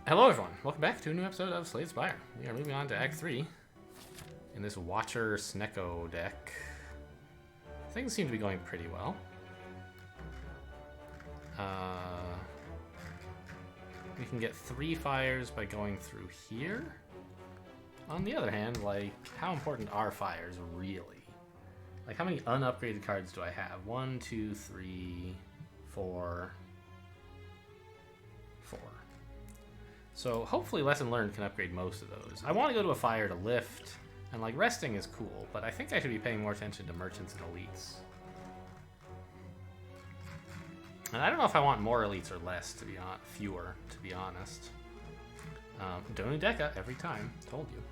Hello everyone, welcome back to a new episode of Spire. We are moving on to Act 3 in this Watcher Snecko deck. Things seem to be going pretty well. We can get 3 fires by going through here. On the other hand, like, how important are fires really? Like, how many unupgraded cards do I have? 1, 2, 3, 4, 4. So hopefully Lesson Learned can upgrade most of those. I want to go to a fire to lift, and like resting is cool, but I think I should be paying more attention to merchants and elites. And I don't know if I want more elites or less, to be fewer, to be honest. Donudeka every time, told you.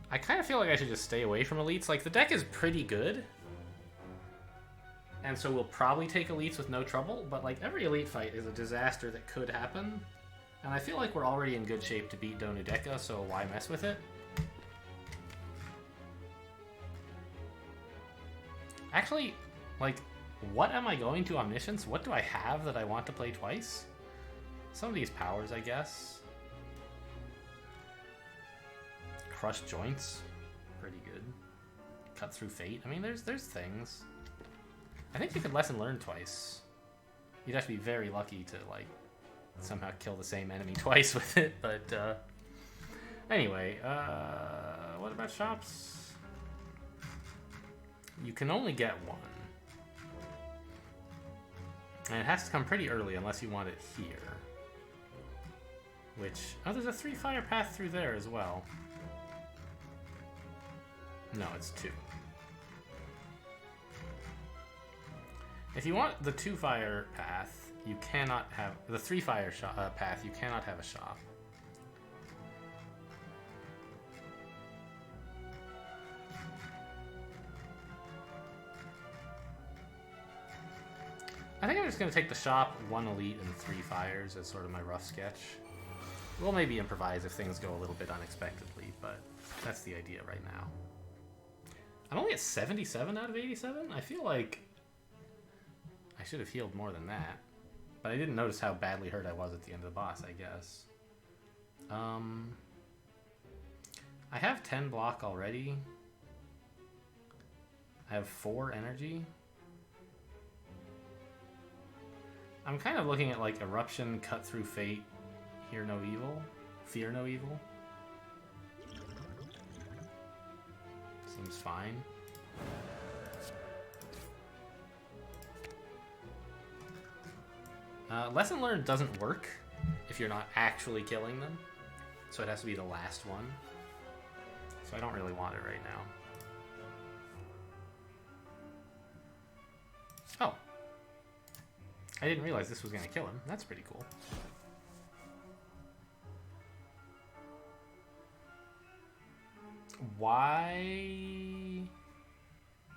I kind of feel like I should just stay away from elites. Like, the deck is pretty good, and so we'll probably take elites with no trouble, but like every elite fight is a disaster that could happen. And I feel like we're already in good shape to beat Donudeka, so why mess with it? Actually, like, what am I going to Omniscience? What do I have that I want to play twice? Some of these powers, I guess. Crush Joints, pretty good. Cut Through Fate. I mean, there's things. I think you could Lesson Learn twice. You'd have to be very lucky to, like, somehow kill the same enemy twice with it, but, anyway, what about shops? You can only get one. And it has to come pretty early unless you want it here. Which, oh, there's a 3 fire path through there as well. No, it's 2. If you want the 2 fire path, you cannot have the 3 fire path. You cannot have a shop. I think I'm just going to take the shop, 1 elite, and 3 fires as sort of my rough sketch. We'll maybe improvise if things go a little bit unexpectedly, but that's the idea right now. I'm only at 77 out of 87? I feel like I should have healed more than that. But I didn't notice how badly hurt I was at the end of the boss, I guess. I have 10 block already. I have 4 energy. I'm kind of looking at like Eruption, Cut Through Fate, Hear No Evil, Fear No Evil. Seems fine. Lesson Learned doesn't work if you're not actually killing them, so it has to be the last one. So I don't really want it right now. Oh. I didn't realize this was going to kill him. That's pretty cool. Why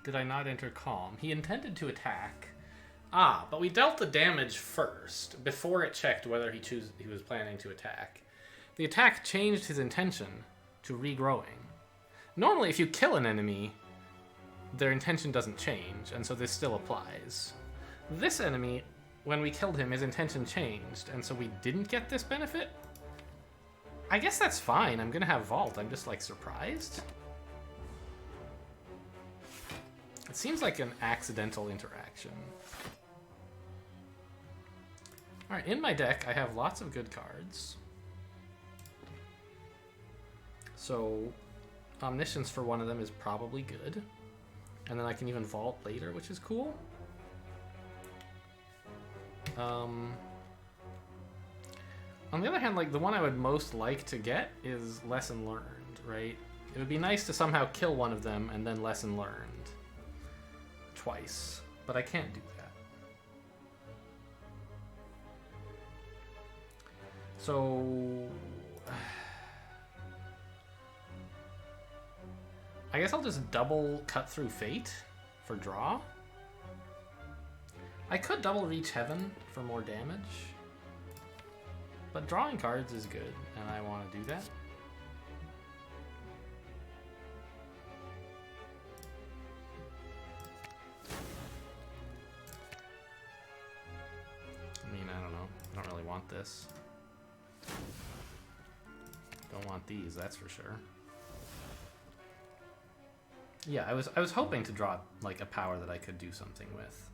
did I not enter Calm? He intended to attack. Ah, but we dealt the damage first, before it checked whether he was planning to attack. The attack changed his intention to regrowing. Normally, if you kill an enemy, their intention doesn't change, and so this still applies. This enemy, when we killed him, his intention changed, and so we didn't get this benefit? I guess that's fine. I'm gonna have Vault. I'm just, like, surprised. It seems like an accidental interaction. Alright, in my deck, I have lots of good cards. So, Omniscience for one of them is probably good. And then I can even Vault later, which is cool. On the other hand, like, the one I would most like to get is Lesson Learned, right? It would be nice to somehow kill one of them and then Lesson Learned twice, but I can't do that. So I guess I'll just double Cut Through Fate for draw. I could double Reach Heaven for more damage, but drawing cards is good, and I want to do that. want this. Don't want these, that's for sure. Yeah, I was hoping to draw like a power that I could do something with.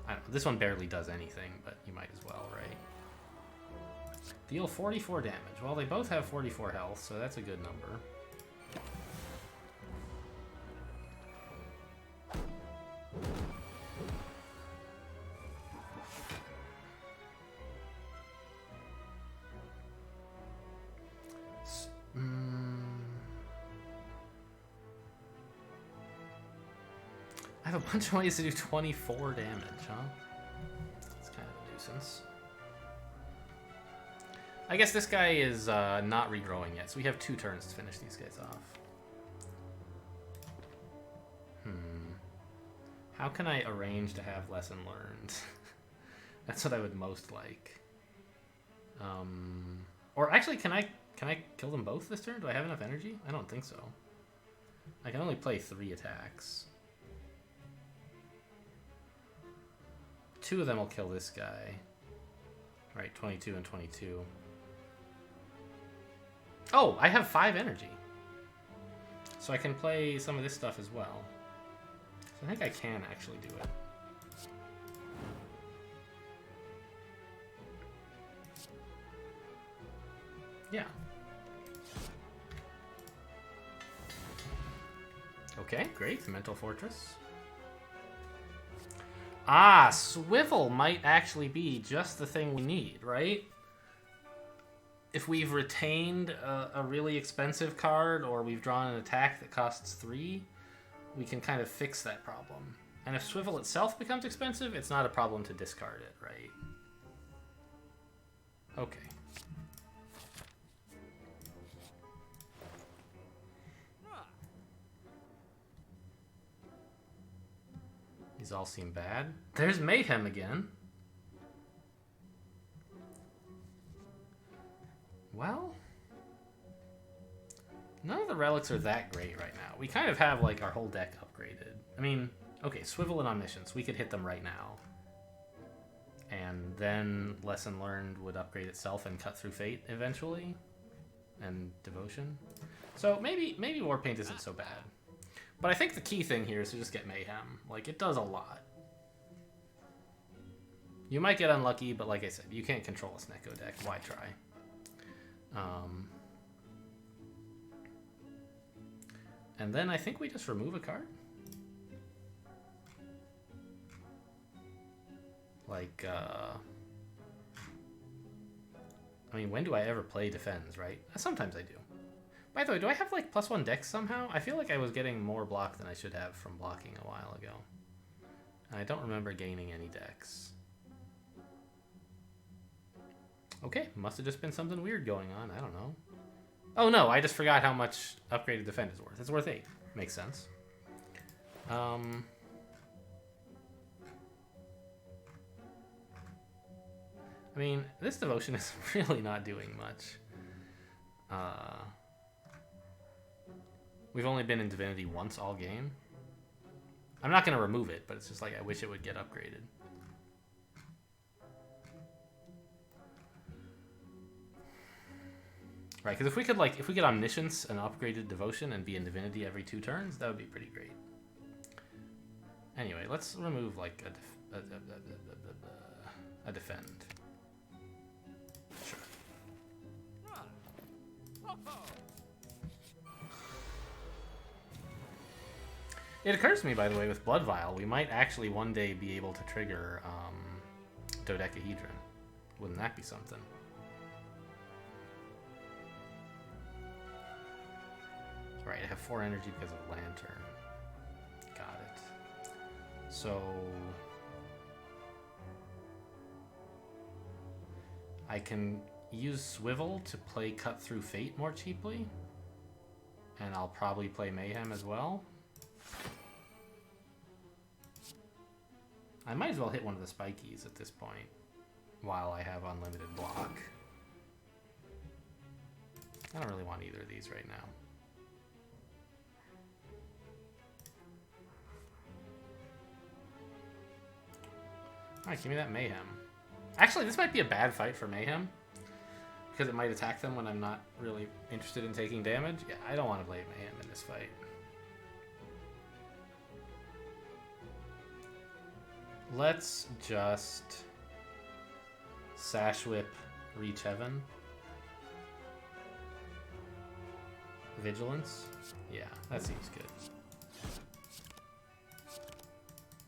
I don't know, this one barely does anything, but you might as well, right? Deal 44 damage. Well, they both have 44 health, so that's a good number. I have a bunch of ways to do 24 damage, huh? That's kind of a nuisance. I guess this guy is not regrowing yet, so we have 2 turns to finish these guys off. How can I arrange to have lesson learned? That's what I would most like. Or actually, can I kill them both this turn? Do I have enough energy? I don't think so. I can only play 3 attacks. 2 of them will kill this guy. Right, 22 and 22. Oh, I have 5 energy. So I can play some of this stuff as well. So I think I can actually do it. Yeah. Okay, great. Mental Fortress. Ah, Swivel might actually be just the thing we need, right? If we've retained a really expensive card, or we've drawn an attack that costs 3, we can kind of fix that problem. And if Swivel itself becomes expensive, it's not a problem to discard it, right? Okay. These all seem bad. There's Mayhem again. Well, none of the relics are that great right now. We kind of have like our whole deck upgraded. I mean, okay, Swivel and Omniscience, we could hit them right now. And then Lesson Learned would upgrade itself and cut through Fate eventually. And Devotion. So maybe Warpaint isn't so bad. But I think the key thing here is to just get Mayhem. Like, it does a lot. You might get unlucky, but like I said, you can't control a Snecko deck. Why try? And then I think we just remove a card. Like, I mean, when do I ever play Defends, right? Sometimes I do. By the way, do I have, like, +1 dex somehow? I feel like I was getting more block than I should have from blocking a while ago. And I don't remember gaining any dex. Okay, must have just been something weird going on. I don't know. Oh, no, I just forgot how much upgraded Defend is worth. It's worth 8. Makes sense. I mean, this Devotion is really not doing much. We've only been in Divinity once all game. I'm not going to remove it, but it's just like I wish it would get upgraded. Right, because if we get Omniscience and upgraded Devotion and be in Divinity every 2 turns, that would be pretty great. Anyway, let's remove like a Defend. Sure. It occurs to me, by the way, with Blood Vial, we might actually one day be able to trigger Dodecahedron. Wouldn't that be something? Right, I have 4 energy because of Lantern. Got it. So I can use Swivel to play Cut Through Fate more cheaply. And I'll probably play Mayhem as well. I might as well hit one of the spikies at this point while I have unlimited block. I don't really want either of these right now. Alright, give me that Mayhem. Actually, this might be a bad fight for Mayhem. Because it might attack them when I'm not really interested in taking damage. Yeah, I don't want to play Mayhem in this fight. Let's just Sash Whip, Reach Heaven. Vigilance? Yeah, that seems good.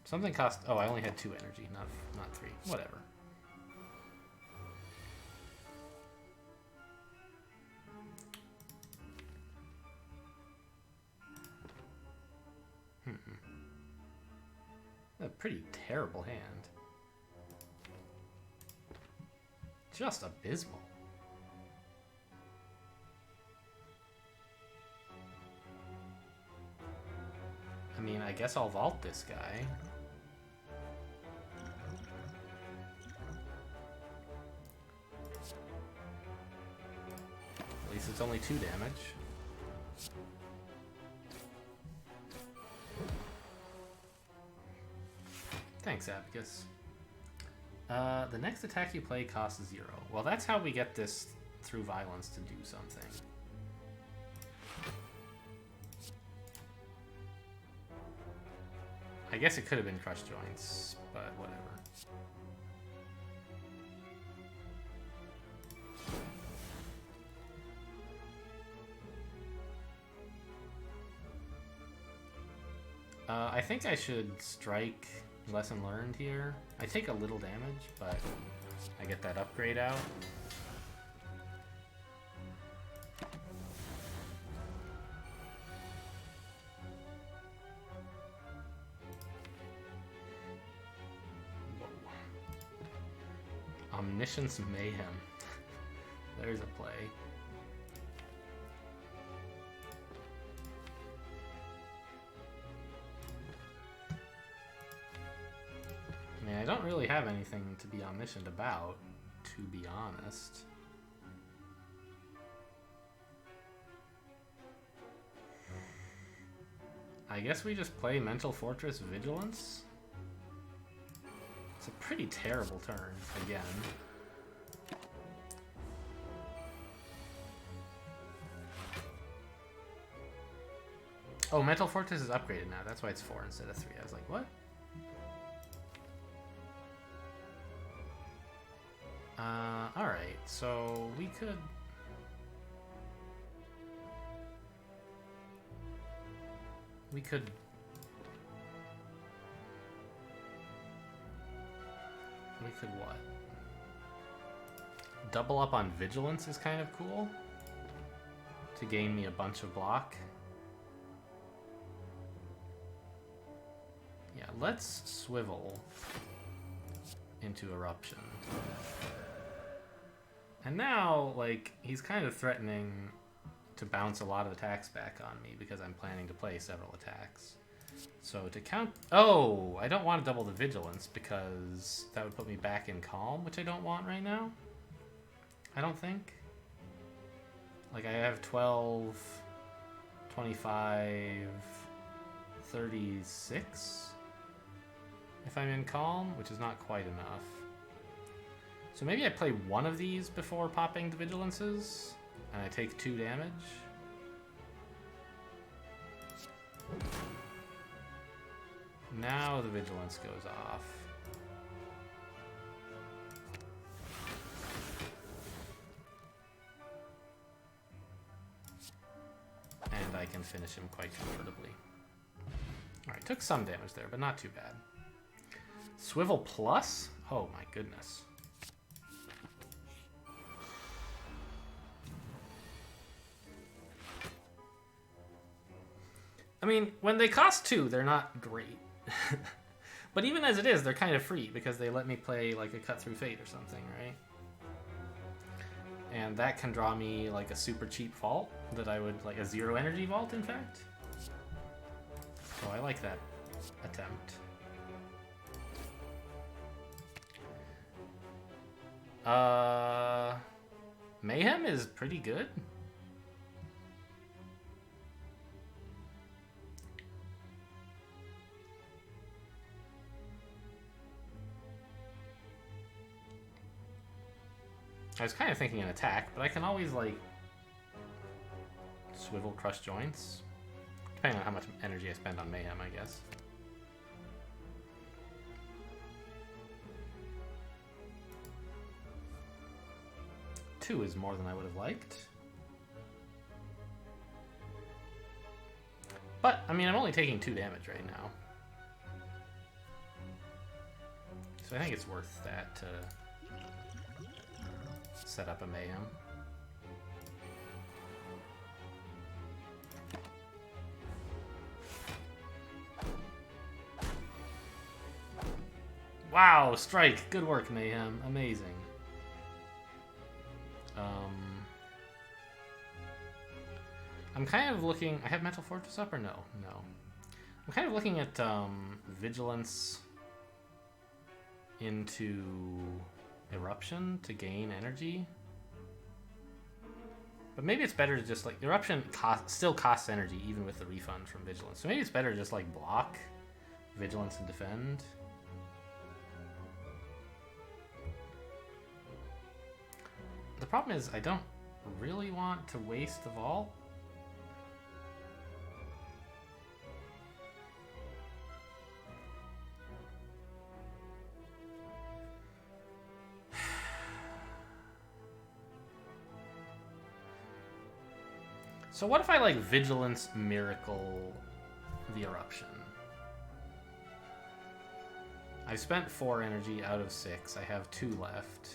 Something cost... Oh, I only had 2 energy, not 3. Whatever. A pretty terrible hand. Just abysmal. I mean, I guess I'll vault this guy. At least it's only 2 damage. Thanks, Abacus. The next attack you play costs 0. Well, that's how we get this through violence to do something. I guess it could have been Crush Joints, but whatever. I think I should strike Lesson Learned here. I take a little damage, but I get that upgrade out. Whoa. Omniscience Mayhem. There's a play. I mean, I don't really have anything to be omniscient about, to be honest. I guess we just play Mental Fortress Vigilance? It's a pretty terrible turn, again. Oh, Mental Fortress is upgraded now. That's why it's 4 instead of 3. I was like, what? Alright, so we could... We could what? Double up on Vigilance is kind of cool. To gain me a bunch of block. Yeah, let's swivel into Eruption. And now, like, he's kind of threatening to bounce a lot of attacks back on me because I'm planning to play several attacks. So to count... Oh! I don't want to double the Vigilance because that would put me back in Calm, which I don't want right now. I don't think. Like, I have 12, 25, 36 if I'm in Calm, which is not quite enough. So maybe I play one of these before popping the Vigilances, and I take 2 damage. Now the Vigilance goes off. And I can finish him quite comfortably. Alright, took some damage there, but not too bad. Swivel Plus? Oh my goodness. I mean, when they cost 2, they're not great. But even as it is, they're kind of free because they let me play like a Cut Through Fate or something, right? And that can draw me like a super cheap vault that I would, like a 0 energy vault, in fact. So I like that attempt. Mayhem is pretty good. I was kind of thinking an attack, but I can always, like, swivel crush joints. Depending on how much energy I spend on Mayhem, I guess. Two is more than I would have liked. But, I mean, I'm only taking 2 damage right now. So I think it's worth that to set up a Mayhem. Wow, strike! Good work, Mayhem. Amazing. I'm kind of looking... I have Mental Fortress up or no? No. I'm kind of looking at Vigilance into Eruption to gain energy. But maybe it's better to just, like... Eruption still costs energy even with the refund from Vigilance. So maybe it's better to just, like, block Vigilance and defend. The problem is I don't really want to waste the vault. So what if I, like, Vigilance Miracle the Eruption? I've spent 4 energy out of 6. I have 2 left.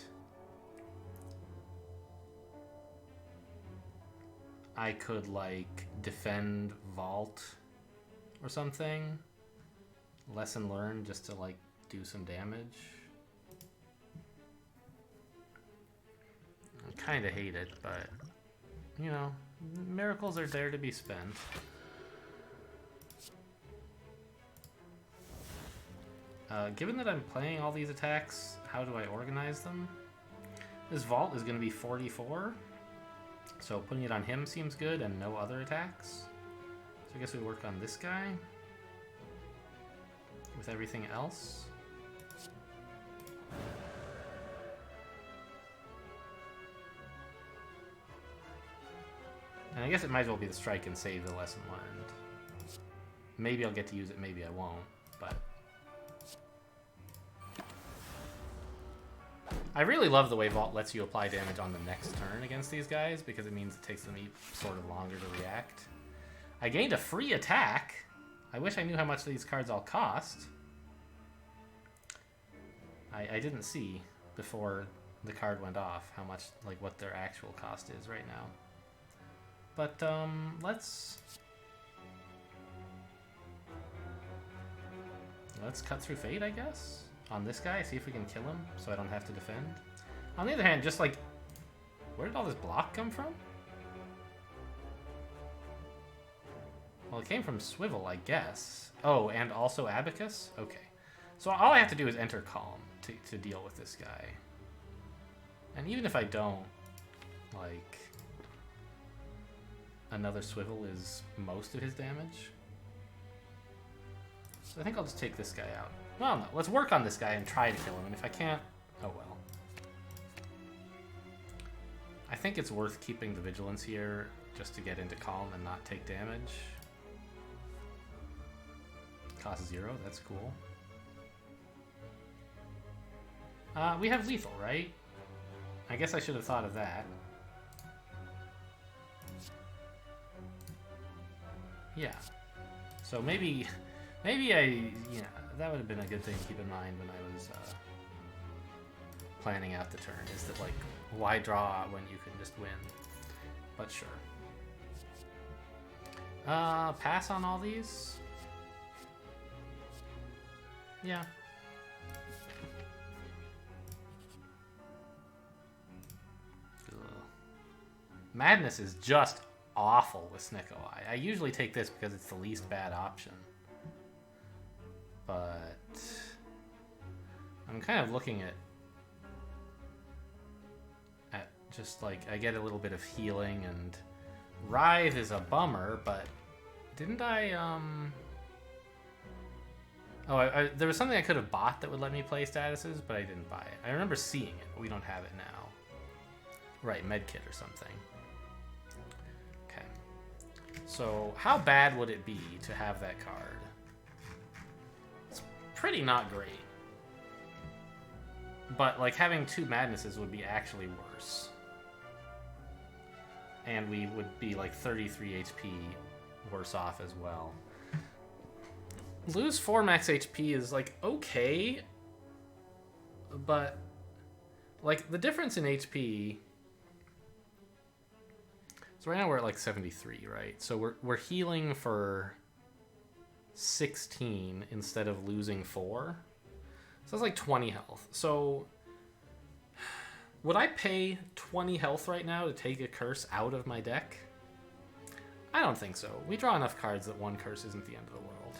I could, like, defend Vault or something. Lesson learned just to, like, do some damage. I kind of hate it, but, you know, miracles are there to be spent. Given that I'm playing all these attacks, how do I organize them? This Vault is going to be 44. So putting it on him seems good, and no other attacks. So I guess we work on this guy with everything else. And I guess it might as well be the strike and save the lesson learned. Maybe I'll get to use it, maybe I won't, but... I really love the way Vault lets you apply damage on the next turn against these guys, because it means it takes them sort of longer to react. I gained a free attack. I wish I knew how much these cards all cost. I didn't see before the card went off how much, like, what their actual cost is right now. But, let's cut through Fate, I guess? On this guy, see if we can kill him so I don't have to defend. On the other hand, just like, where did all this block come from? Well, it came from Swivel, I guess. Oh, and also Abacus? Okay. So all I have to do is enter Calm to deal with this guy. And even if I don't, like, another Swivel is most of his damage. So I think I'll just take this guy out. Well, no, let's work on this guy and try to kill him, and if I can't, oh well. I think it's worth keeping the Vigilance here just to get into Calm and not take damage. Cost 0, that's cool. We have lethal, right? I guess I should have thought of that. Yeah. So maybe I, you know, that would have been a good thing to keep in mind when I was planning out the turn, is that, like, why draw when you can just win? But sure. Pass on all these? Yeah. Ugh. Madness is just awful with Snecko-Eye. I usually take this because it's the least bad option. But I'm kind of looking at just, like, I get a little bit of healing, and Writhe is a bummer, but didn't I, Oh, there was something I could have bought that would let me play statuses, but I didn't buy it. I remember seeing it, but we don't have it now. Right, medkit or something. Okay. So, how bad would it be to have that card? It's pretty not great. But, like, having 2 Madnesses would be actually worse. And we would be, like, 33 HP worse off as well. Lose 4 max HP is, like, okay. But, like, the difference in HP... So right now we're at, like, 73, right? So we're healing for 16 instead of losing 4. So that's like 20 health. So would I pay 20 health right now to take a curse out of my deck? I don't think so. We draw enough cards that 1 curse isn't the end of the world.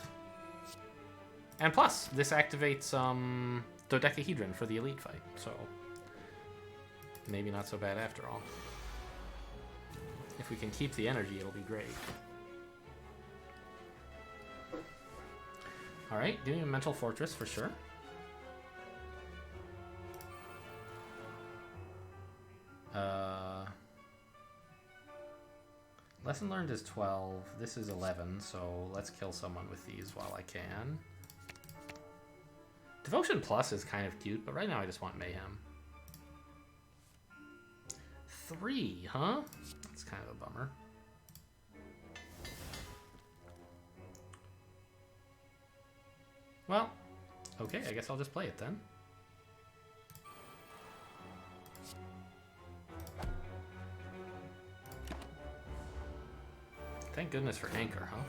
And plus, this activates Dodecahedron for the elite fight, so maybe not so bad after all. If we can keep the energy, it'll be great. Alright, doing a Mental Fortress for sure. Lesson learned is 12. This is 11, so let's kill someone with these while I can. Devotion Plus is kind of cute, but right now I just want Mayhem. 3, huh? That's kind of a bummer. Well, okay, I guess I'll just play it then. Thank goodness for Anchor, huh?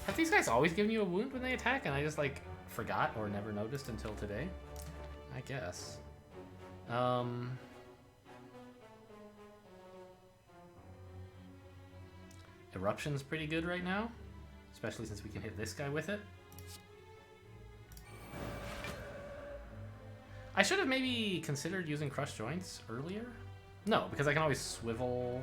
Have these guys always given you a wound when they attack and I just, like, forgot or never noticed until today? I guess. Eruption's pretty good right now, especially since we can hit this guy with it. I should have maybe considered using Crush Joints earlier. No, because I can always swivel.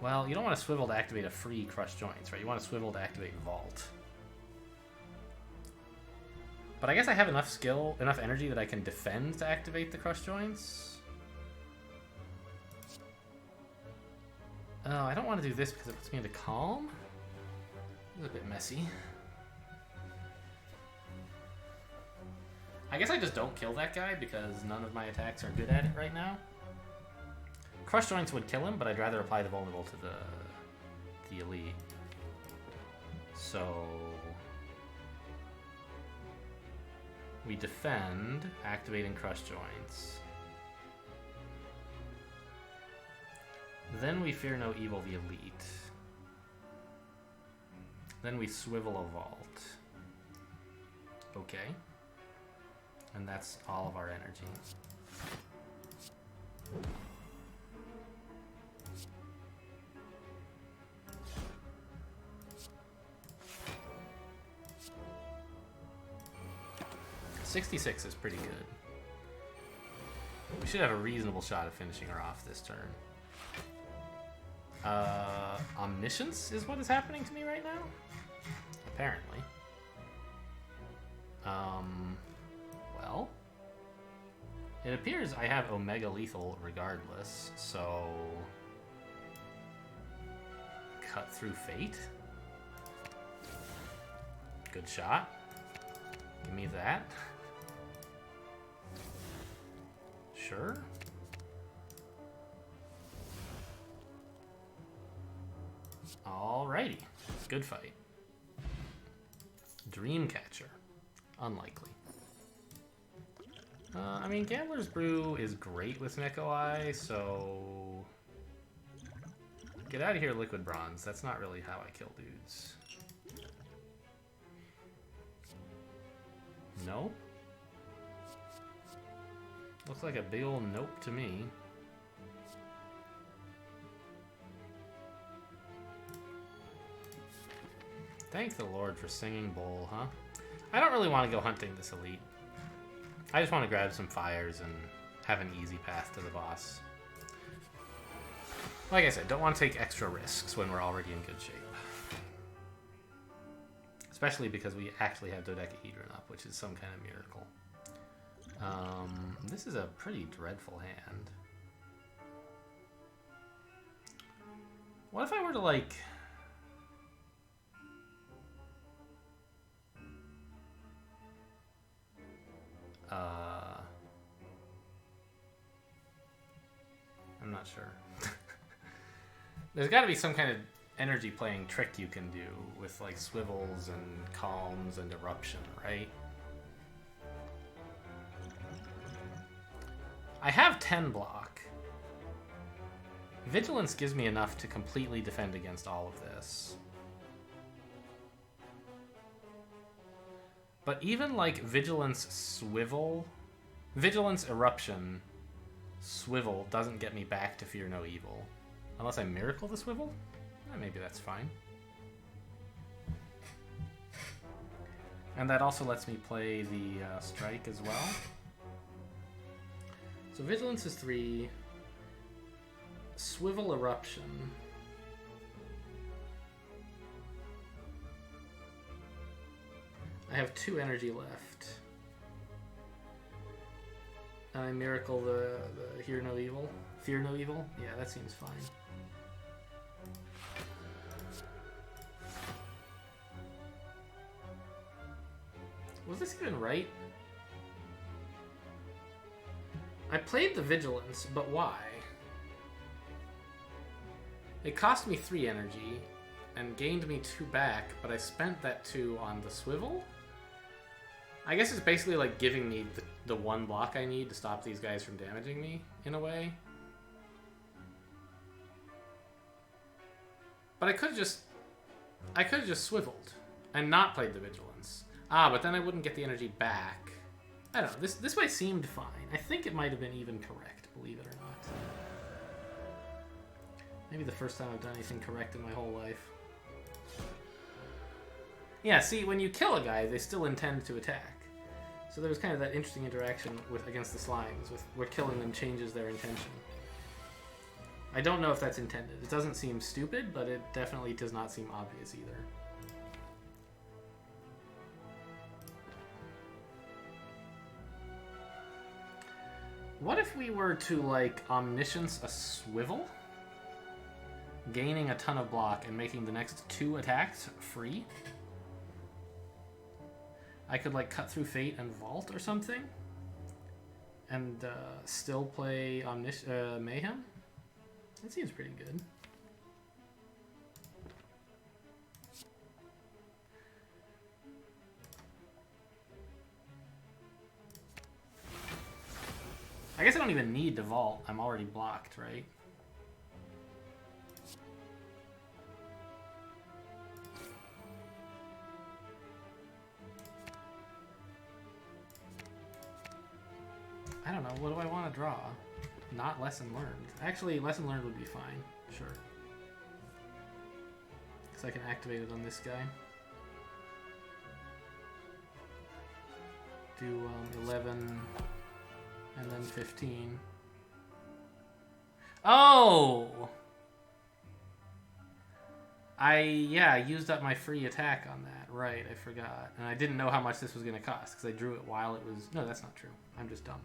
Well, you don't want to swivel to activate a free Crush Joints, right? You want to swivel to activate Vault. But I guess I have enough skill, enough energy that I can defend to activate the Crush Joints. Oh, I don't want to do this because it puts me into Calm. It's a bit messy. I guess I just don't kill that guy because none of my attacks are good at it right now. Crush Joints would kill him, but I'd rather apply the Vulnerable to the Elite. So we defend, activating Crush Joints. Then we Fear No Evil the Elite. Then we Swivel a Vault. Okay. And that's all of our energy. $66 is pretty good. We should have a reasonable shot at finishing her off this turn. Omniscience is what is happening to me right now? Apparently. Well, it appears I have Omega Lethal regardless, so Cut Through Fate. Good shot. Give me that. Sure. Alrighty. Good fight. Dreamcatcher. Unlikely. I mean, Gambler's Brew is great with Neko Eye, so get out of here, Liquid Bronze. That's not really how I kill dudes. No? Looks like a big ol' nope to me. Thank the Lord for Singing Bowl, huh? I don't really want to go hunting this elite. I just want to grab some fires and have an easy path to the boss. Like I said, don't want to take extra risks when we're already in good shape. Especially because we actually have Dodecahedron up, which is some kind of miracle. This is a pretty dreadful hand. What if I were to, like... I'm not sure. There's got to be some kind of energy playing trick you can do with, like, swivels and calms and eruption, right? I have 10 block. Vigilance gives me enough to completely defend against all of this. But even, like, Vigilance Swivel... Vigilance Eruption Swivel doesn't get me back to Fear No Evil. Unless I Miracle the Swivel? Maybe that's fine. And that also lets me play the Strike as well. So Vigilance is 3. Swivel Eruption. I have 2 energy left. And I Miracle the Fear No Evil. Fear No Evil? Yeah, that seems fine. Was this even right? I played the Vigilance, but why? It cost me 3 energy and gained me 2 back, but I spent that 2 on the Swivel? I guess it's basically like giving me the 1 block I need to stop these guys from damaging me, in a way. But I could have just swiveled and not played the Vigilance. But then I wouldn't get the energy back. I don't know, this way seemed fine. I think it might have been even correct, believe it or not. Maybe the first time I've done anything correct in my whole life. Yeah, see, when you kill a guy, they still intend to attack. So there was kind of that interesting interaction against the slimes, where killing them changes their intention. I don't know if that's intended. It doesn't seem stupid, but it definitely does not seem obvious either. What if we were to, like, Omniscience a Swivel? Gaining a ton of block and making the next 2 attacks free? I could, like, cut through Fate and Vault or something? And still play Mayhem? That seems pretty good. I guess I don't even need to vault. I'm already blocked, right? I don't know. What do I want to draw? Not Lesson Learned. Actually, Lesson Learned would be fine. Sure. Because I can activate it on this guy. Do 11... and then 15. Oh! I used up my free attack on that. Right, I forgot. And I didn't know how much this was going to cost, because I drew it while it was... No, that's not true. I'm just dumb.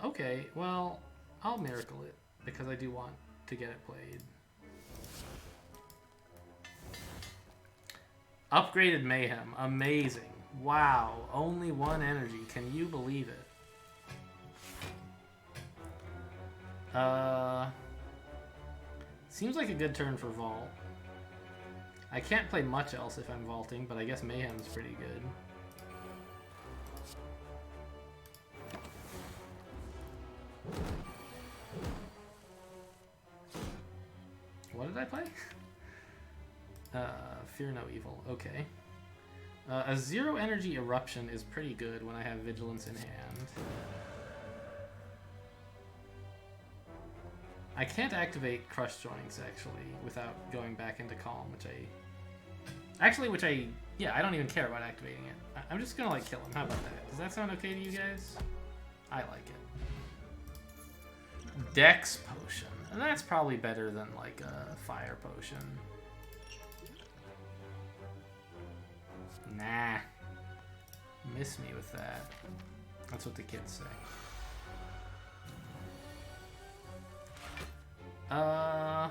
Okay, well, I'll Miracle it, because I do want to get it played. Upgraded Mayhem. Amazing. Wow, only 1 energy. Can you believe it? Seems like a good turn for Vault. I can't play much else if I'm vaulting, but I guess Mayhem's pretty good. What did I play? Fear No Evil. Okay. A 0 energy Eruption is pretty good when I have Vigilance in hand. I can't activate Crush Joints, actually, without going back into Calm, yeah, I don't even care about activating it. I'm just gonna, like, kill him. How about that? Does that sound okay to you guys? I like it. Dex Potion. And that's probably better than, like, a Fire Potion. Nah. Miss me with that. That's what the kids say. I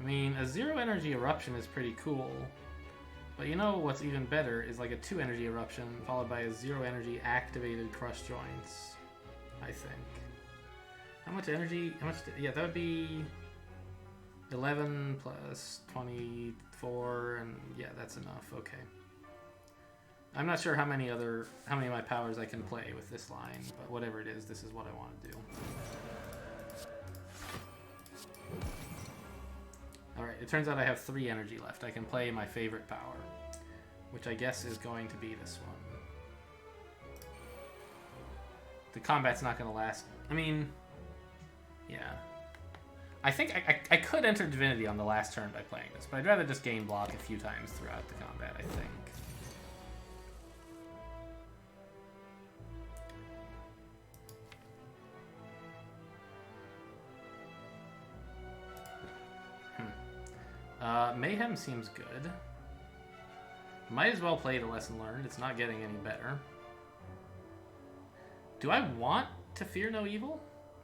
mean, a 0 energy eruption is pretty cool. But you know what's even better is like a 2 energy eruption followed by a 0 energy activated crush joints, I think. How much energy? How much? Yeah, that would be 11 plus 24, and yeah, that's enough. Okay. I'm not sure how many of my powers I can play with this line, but whatever it is, this is what I want to do. Alright, it turns out I have 3 energy left. I can play my favorite power, which I guess is going to be this one. The combat's not going to last. I mean, yeah. I think I could enter Divinity on the last turn by playing this, but I'd rather just gain block a few times throughout the combat, I think. Mayhem seems good. Might as well play the lesson learned. It's not getting any better. Do I want to fear no evil?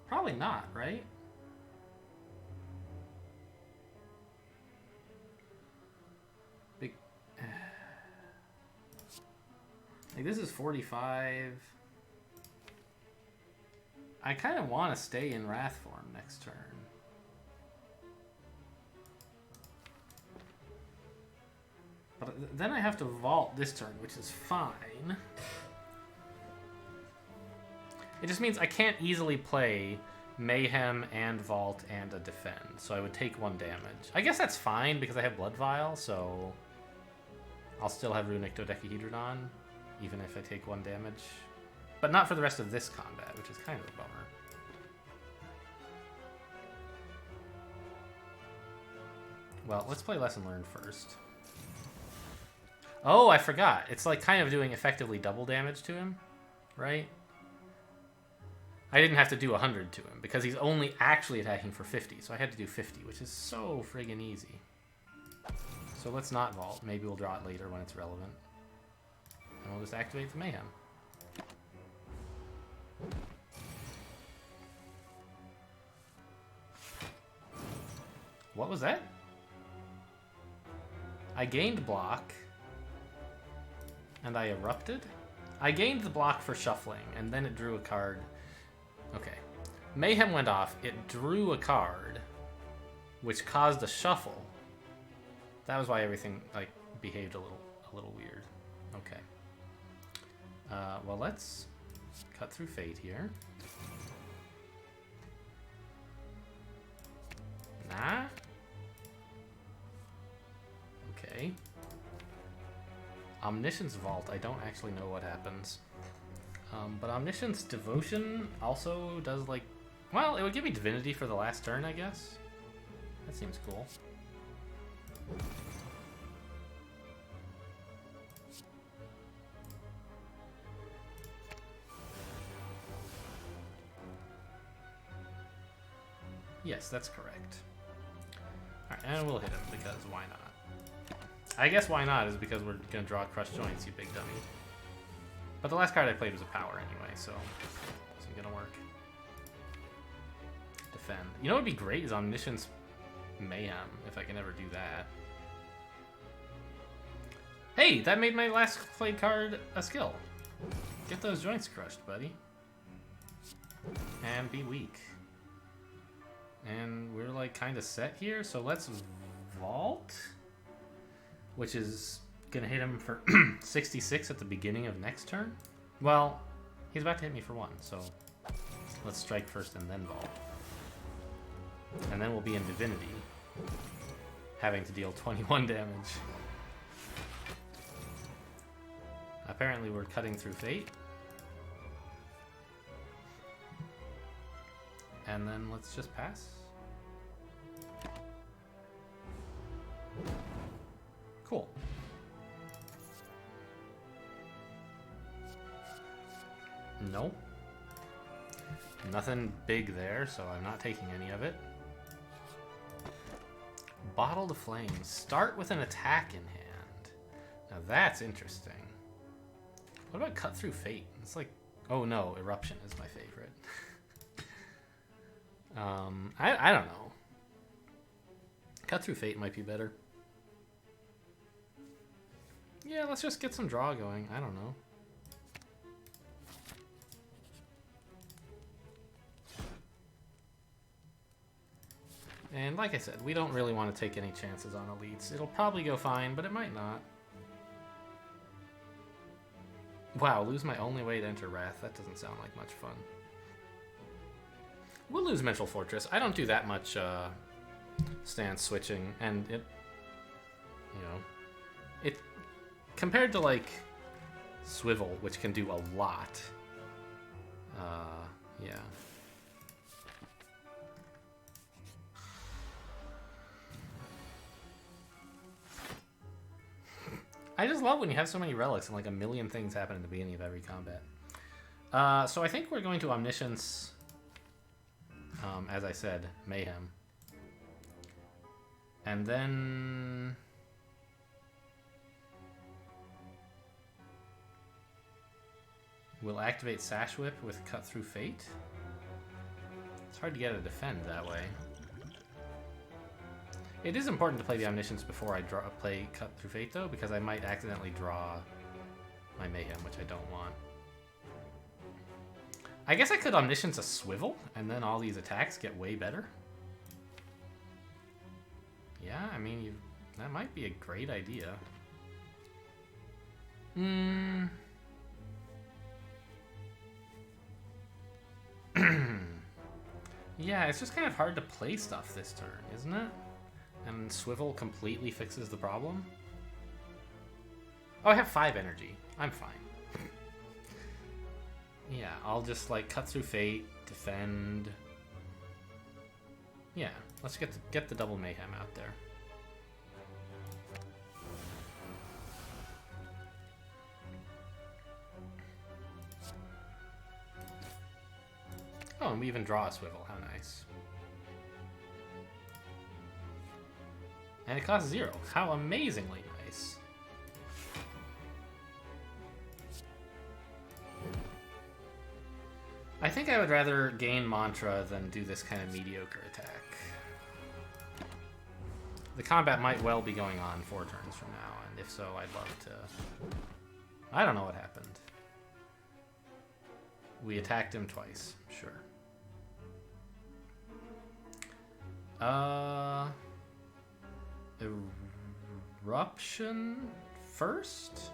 Probably not, right? Big. Like, this is 45. I kind of want to stay in Wrath form next turn. But then I have to vault this turn, which is fine. It just means I can't easily play Mayhem and Vault and a Defend, so I would take 1 damage. I guess that's fine because I have Blood Vial, so I'll still have Runic Dodecahedron, even if I take 1 damage. But not for the rest of this combat, which is kind of a bummer. Well, let's play Lesson Learned first. Oh, I forgot. It's like kind of doing effectively double damage to him, right? I didn't have to do 100 to him because he's only actually attacking for 50, so I had to do 50, which is so friggin' easy. So let's not vault. Maybe we'll draw it later when it's relevant. And we'll just activate the Mayhem. What was that? I gained block. And I erupted? I gained the block for shuffling, and then it drew a card. Okay. Mayhem went off. It drew a card, which caused a shuffle. That was why everything like behaved a little weird. Okay. Well, let's cut through fate here. Nah. Okay. Omniscience Vault, I don't actually know what happens. But Omniscience Devotion also does, like... Well, it would give me Divinity for the last turn, I guess. That seems cool. Yes, that's correct. Alright, and we'll hit him, because why not? I guess why not is because we're going to draw Crush Joints, you big dummy. But the last card I played was a power anyway, so it isn't going to work. Defend. You know what would be great is Omniscience Mayhem, if I can ever do that. Hey, that made my last played card a skill. Get those joints crushed, buddy. And be weak. And we're like kind of set here, so let's vault. Which is going to hit him for 66 at the beginning of next turn. Well, he's about to hit me for 1, so let's strike first and then vault. And then we'll be in Divinity, having to deal 21 damage. Apparently we're cutting through fate. And then let's just pass. Cool. No. Nothing big there, so I'm not taking any of it. Bottle to Flames. Start with an attack in hand. Now that's interesting. What about Cut Through Fate? It's like, oh no, Eruption is my favorite. I don't know. Cut Through Fate might be better. Yeah, let's just get some draw going. I don't know. And like I said, we don't really want to take any chances on elites. It'll probably go fine, but it might not. Wow, lose my only way to enter Wrath. That doesn't sound like much fun. We'll lose Mental Fortress. I don't do that much stance switching, and it, you know, it compared to like Swivel, which can do a lot. Yeah. I just love when you have so many relics and like a million things happen in the beginning of every combat. So I think we're going to Omniscience, as I said, Mayhem. And then... we'll activate Sash Whip with Cut Through Fate. It's hard to get a defend that way. It is important to play the Omniscience before I play Cut Through Fate, though, because I might accidentally draw my Mayhem, which I don't want. I guess I could Omniscience a Swivel, and then all these attacks get way better. Yeah, I mean, that might be a great idea. Yeah, it's just kind of hard to play stuff this turn, isn't it? And Swivel completely fixes the problem. Oh, I have 5 energy. I'm fine. Yeah, I'll just like Cut Through Fate, defend. Yeah, let's get the double Mayhem out there. Oh, and we even draw a Swivel. How nice. And it costs 0. How amazingly nice. I think I would rather gain Mantra than do this kind of mediocre attack. The combat might well be going on 4 turns from now, and if so, I'd love to... I don't know what happened. We attacked him twice. Sure. Eruption first?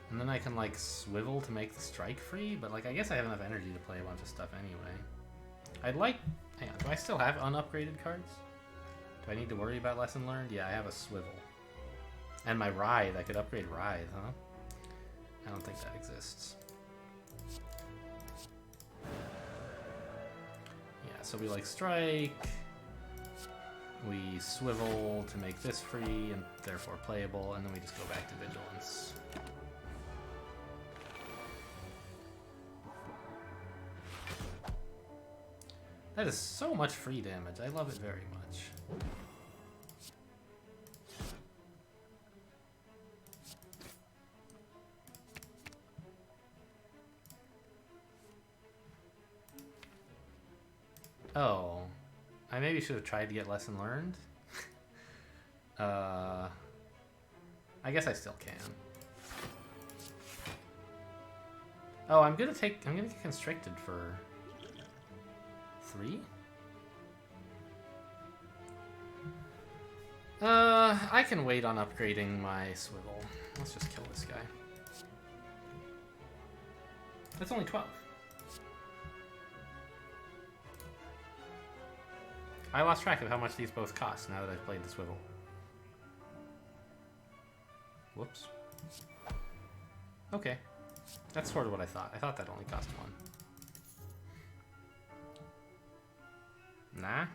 And then I can, like, Swivel to make the strike free, but, like, I guess I have enough energy to play a bunch of stuff anyway. I'd like... hang on, do I still have unupgraded cards? Do I need to worry about Lesson Learned? Yeah, I have a Swivel. And my Writhe, I could upgrade Writhe, huh? I don't think that exists. Yeah, so we, like, strike... we Swivel to make this free and therefore playable, and then we just go back to Vigilance. That is so much free damage. I love it very much. Oh. I maybe should have tried to get Lesson Learned. I guess I still can. Oh, I'm gonna get Constricted for 3? I can wait on upgrading my Swivel. Let's just kill this guy. That's only 12. I lost track of how much these both cost now that I've played the Swivel. Whoops. Okay. That's sort of what I thought. I thought that only cost 1. Nah.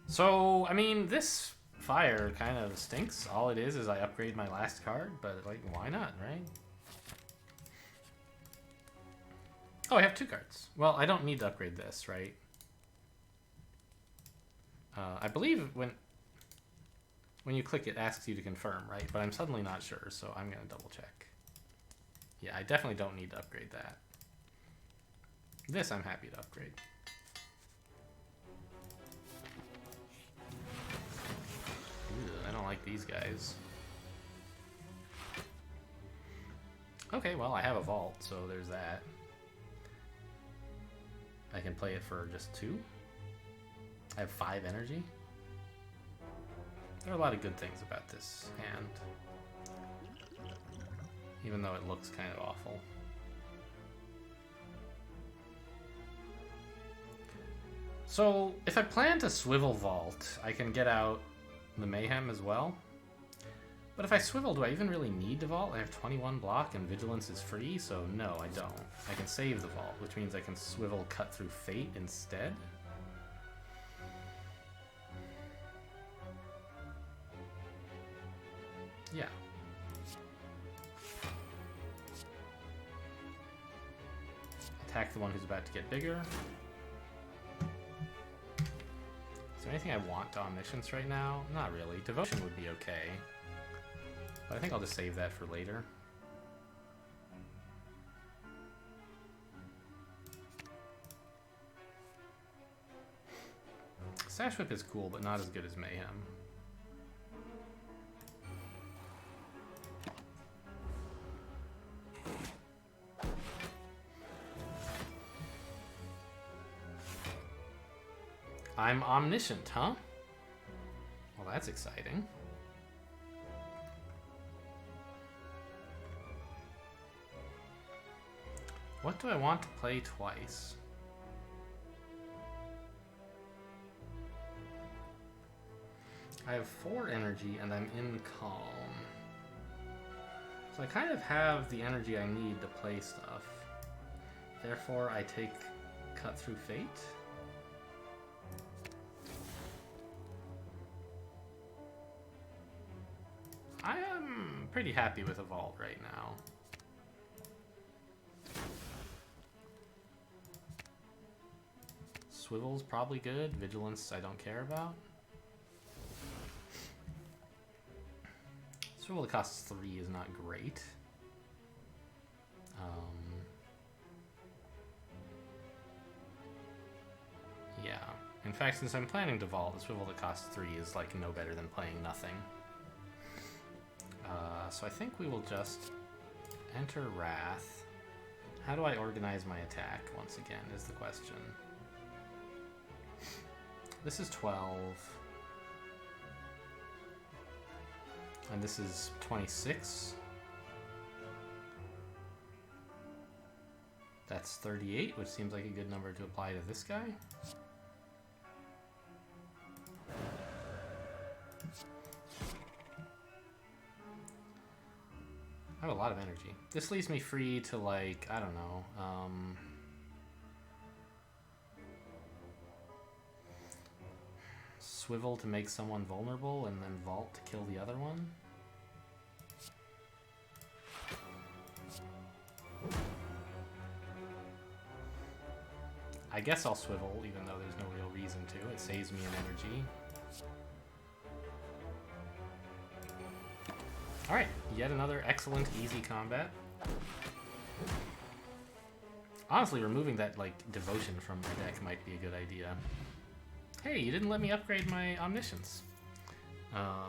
So, I mean, this fire kind of stinks. All it is I upgrade my last card, but, like, why not, right? Oh, I have 2 cards. Well, I don't need to upgrade this, right? I believe when... When you click, it asks you to confirm, right? But I'm suddenly not sure, so I'm going to double check. Yeah, I definitely don't need to upgrade that. This I'm happy to upgrade. Ew, I don't like these guys. Okay, well, I have a vault, so there's that. I can play it for just 2. I have 5 energy. There are a lot of good things about this hand, even though it looks kind of awful. So, if I plan to swivel vault, I can get out the Mayhem as well. But if I swivel, do I even really need to vault? I have 21 block and Vigilance is free, so no, I don't. I can save the vault, which means I can swivel Cut Through Fate instead. Yeah. Attack the one who's about to get bigger. Is there anything I want to Omniscience right now? Not really. Devotion would be okay. But I think I'll just save that for later. Sash Whip is cool, but not as good as Mayhem. I'm omniscient, huh? Well, that's exciting. What do I want to play twice? I have 4 energy and I'm in calm. So I kind of have the energy I need to play stuff. Therefore, I take Cut Through Fate. I am pretty happy with a vault right now. Swivel's probably good. Vigilance I don't care about. Swivel that costs 3 is not great. Yeah. In fact, since I'm planning to vault, the swivel that costs 3 is like no better than playing nothing. So I think we will just enter Wrath. How do I organize my attack, once again, is the question. This is 12. And this is 26. That's 38, which seems like a good number to apply to this guy. I have a lot of energy. This leaves me free to, like, I don't know, swivel to make someone vulnerable and then vault to kill the other one. I guess I'll swivel, even though there's no real reason to. It saves me an energy. Alright, yet another excellent, easy combat. Honestly, removing that, like, devotion from my deck might be a good idea. Hey, you didn't let me upgrade my Omniscience. Nah.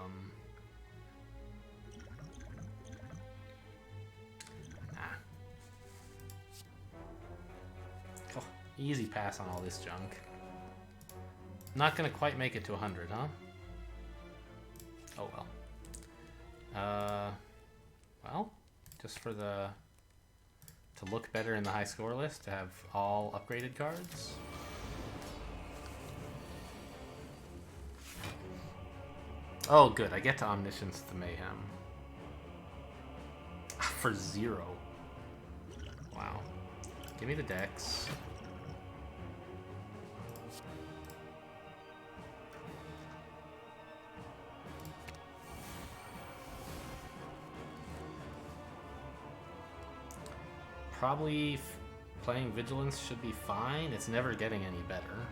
Oh, easy pass on all this junk. Not gonna quite make it to 100, huh? Oh well. Well, just for to look better in the high score list, to have all upgraded cards. Oh, good. I get to Omniscience the Mayhem. For 0. Wow. Give me the Dex. Probably playing Vigilance should be fine. It's never getting any better.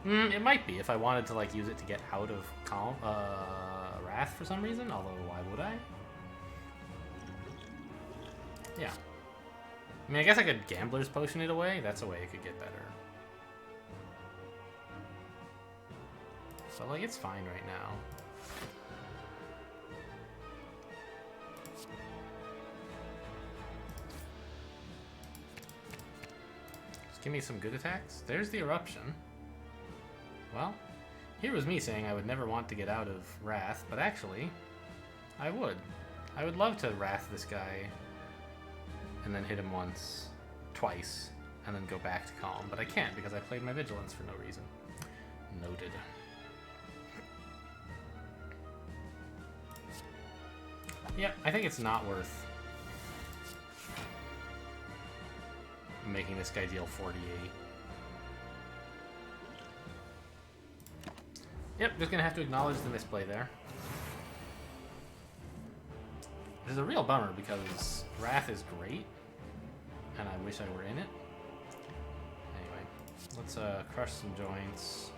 It might be if I wanted to, like, use it to get out of calm. Wrath for some reason, although why would I? Yeah. I mean, I guess I could Gambler's Potion it away. That's a way it could get better. So, like, it's fine right now. Just give me some good attacks. There's the Eruption. Well, here was me saying I would never want to get out of Wrath, but actually, I would. I would love to Wrath this guy and then hit him once, twice, and then go back to Calm, but I can't because I played my Vigilance for no reason. Noted. Yeah, I think it's not worth making this guy deal 48. Yep, just gonna have to acknowledge the misplay there. Which is a real bummer because Wrath is great, and I wish I were in it. Anyway, let's crush some joints.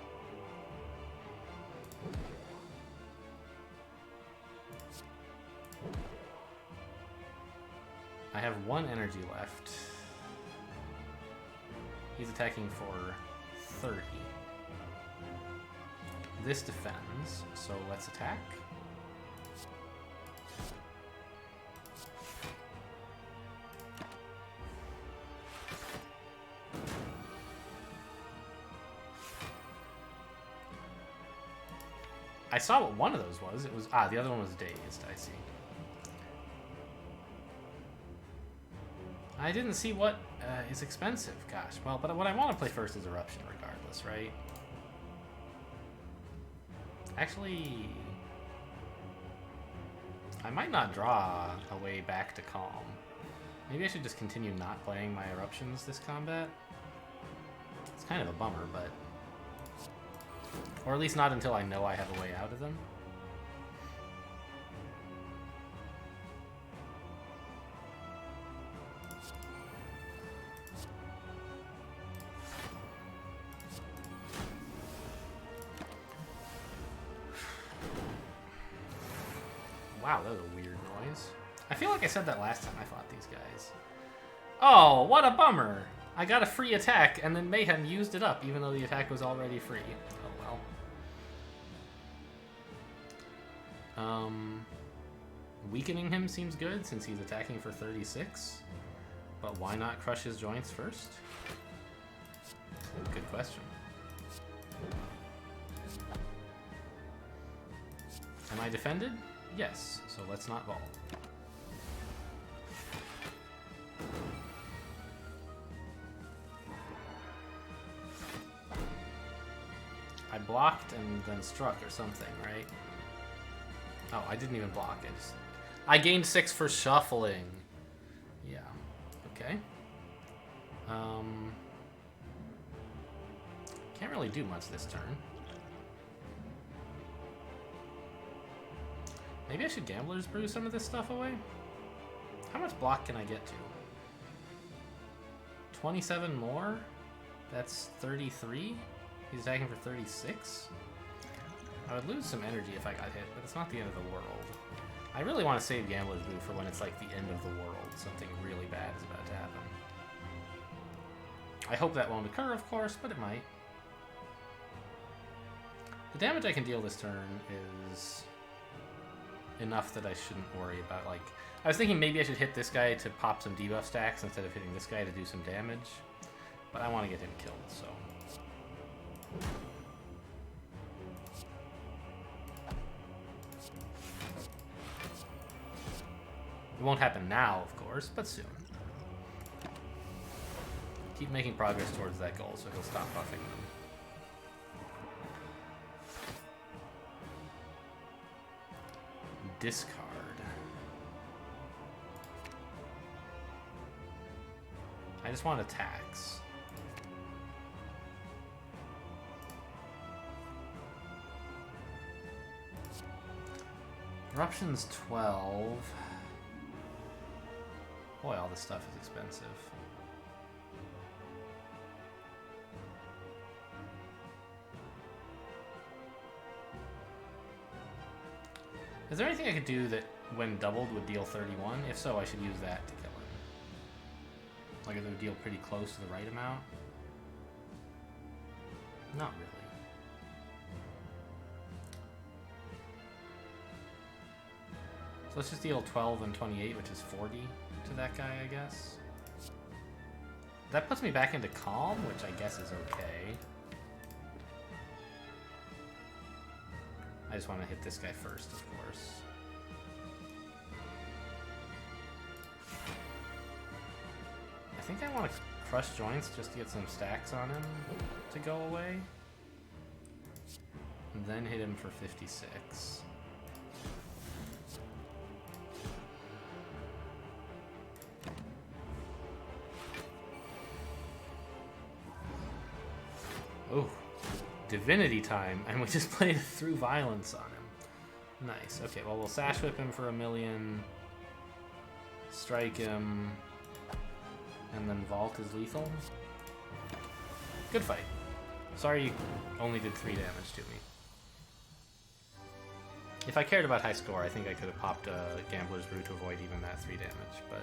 I have one energy left. He's attacking for 30. This defends, so let's attack. I saw what one of those was. It was the other one was dazed. I see. I didn't see what is expensive. Gosh, well, but what I want to play first is Eruption, regardless, right? Actually, I might not draw a way back to Calm. Maybe I should just continue not playing my Eruptions this combat. It's kind of a bummer, but... Or at least not until I know I have a way out of them. Wow, that was a weird noise. I feel like I said that last time I fought these guys. Oh, what a bummer! I got a free attack, and then Mayhem used it up, even though the attack was already free. Oh well. Weakening him seems good, since he's attacking for 36. But why not crush his joints first? Good question. Am I defended? Yes, so let's not vault. I blocked and then struck or something, right? Oh, I didn't even block. I gained 6 for shuffling. Yeah. Okay. Can't really do much this turn. Maybe I should Gambler's Brew some of this stuff away? How much block can I get to? 27 more? That's 33? He's attacking for 36? I would lose some energy if I got hit, but it's not the end of the world. I really want to save Gambler's Brew for when it's like the end of the world. Something really bad is about to happen. I hope that won't occur, of course, but it might. The damage I can deal this turn is enough that I shouldn't worry about, like... I was thinking maybe I should hit this guy to pop some debuff stacks instead of hitting this guy to do some damage. But I want to get him killed, so... It won't happen now, of course, but soon. Keep making progress towards that goal, so he'll stop buffing them. Discard. I just want attacks. Eruption's 12. Boy, all this stuff is expensive. Is there anything I could do that, when doubled, would deal 31? If so, I should use that to kill him. Like, it would deal pretty close to the right amount? Not really. So let's just deal 12 and 28, which is 40 to that guy, I guess. That puts me back into calm, which I guess is okay. I just want to hit this guy first, of course. I think I want to crush joints just to get some stacks on him to go away. And then hit him for 56. Oh, divinity time, and we just played through violence on him. Nice. Okay, well, we'll sash whip him for 1,000,000, strike him, and then vault is lethal. Good fight. Sorry you only did 3 damage to me. If I cared about high score, I think I could have popped a Gambler's Brew to avoid even that 3 damage, but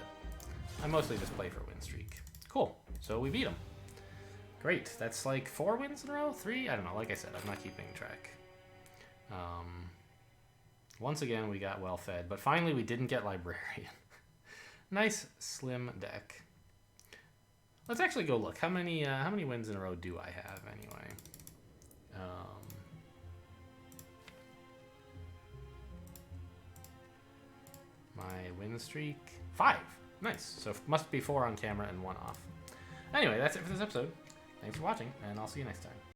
I mostly just play for win streak. Cool. So we beat him. Great. That's like 4 wins in a row? 3? I don't know. Like I said, I'm not keeping track. Once again, we got well fed, but finally we didn't get Librarian. Nice slim deck. Let's actually go look. How many wins in a row do I have anyway? My win streak 5. Nice. So must be 4 on camera and 1 off. Anyway, that's it for this episode. Thanks for watching, and I'll see you next time.